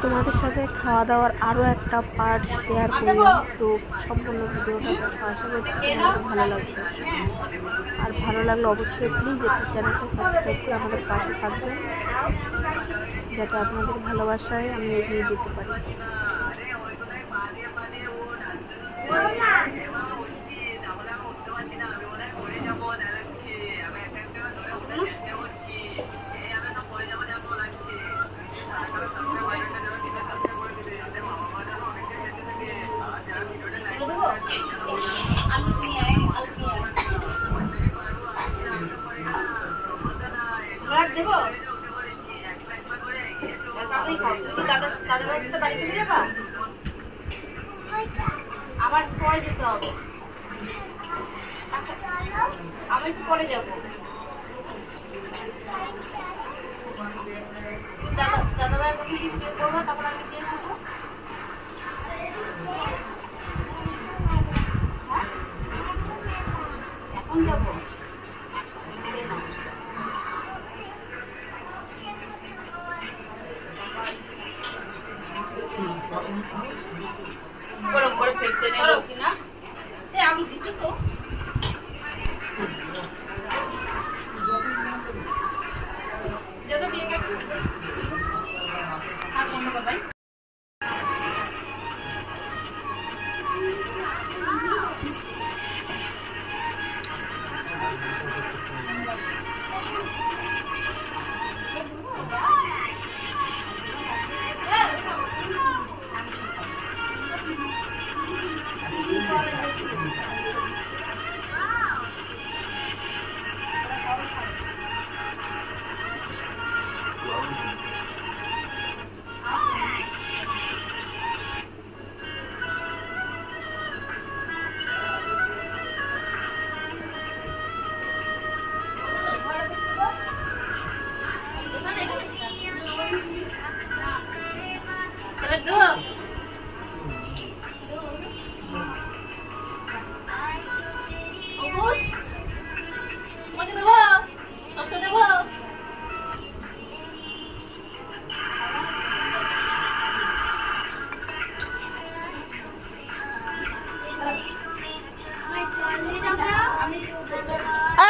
তোমাদের সাথে খাওয়া দাওয়ার আরও একটা পার্ট শেয়ার করলাম। তো সম্পূর্ণ ভিডিওটা দেখো, আশা করছি তোমাদের ভালো লাগবে। আর ভালো লাগলে অবশ্যই প্লিজ একটু চ্যানেলটা সাবস্ক্রাইব করে আমাদের পাশে থাকবেন, যাতে আপনাদের ভালোবাসায় আমি এগিয়ে যেতে পারি। আবার পরে যেতে হবে, আমি একটু পরে যাবো। দাদা ভাইয়ের কাছে কি স্টে করবো, তারপর আমি দিয়ে আসবো। এখন যাবো। গরম করে ফেলতে নেই বলছি না, আমি দিচ্ছি তো। যত বিয়ে কেটে হাত বন্ধ কর ভাই।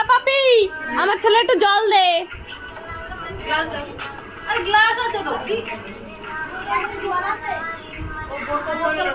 পাপি, আমার ছেলে একটু জল দে। গ্লাস আছে তো, কি ও বোতল